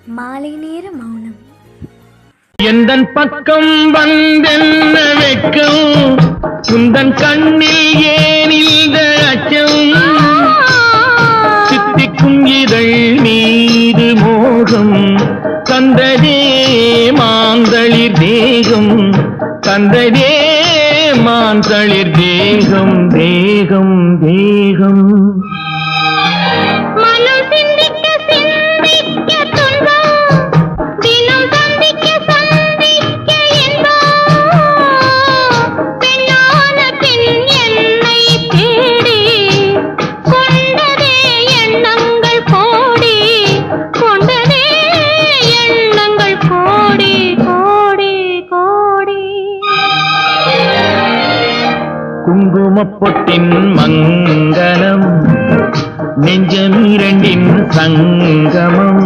மாலை நேர மௌனம். எந்தன் பக்கம் வந்தென்ன வெட்கம், உந்தன் கண்ணில் ஏன் இந்த அச்சம், சித்திக்கும் இதழ் மீது மோகம் தந்ததே மாந்தளிர் தேகம், தந்ததே மாந்தளிர் தேகம் தேகம் தேகம். குங்குமப்பொட்டின் மங்களம், நெஞ்சமிரண்டின் சங்கமம்,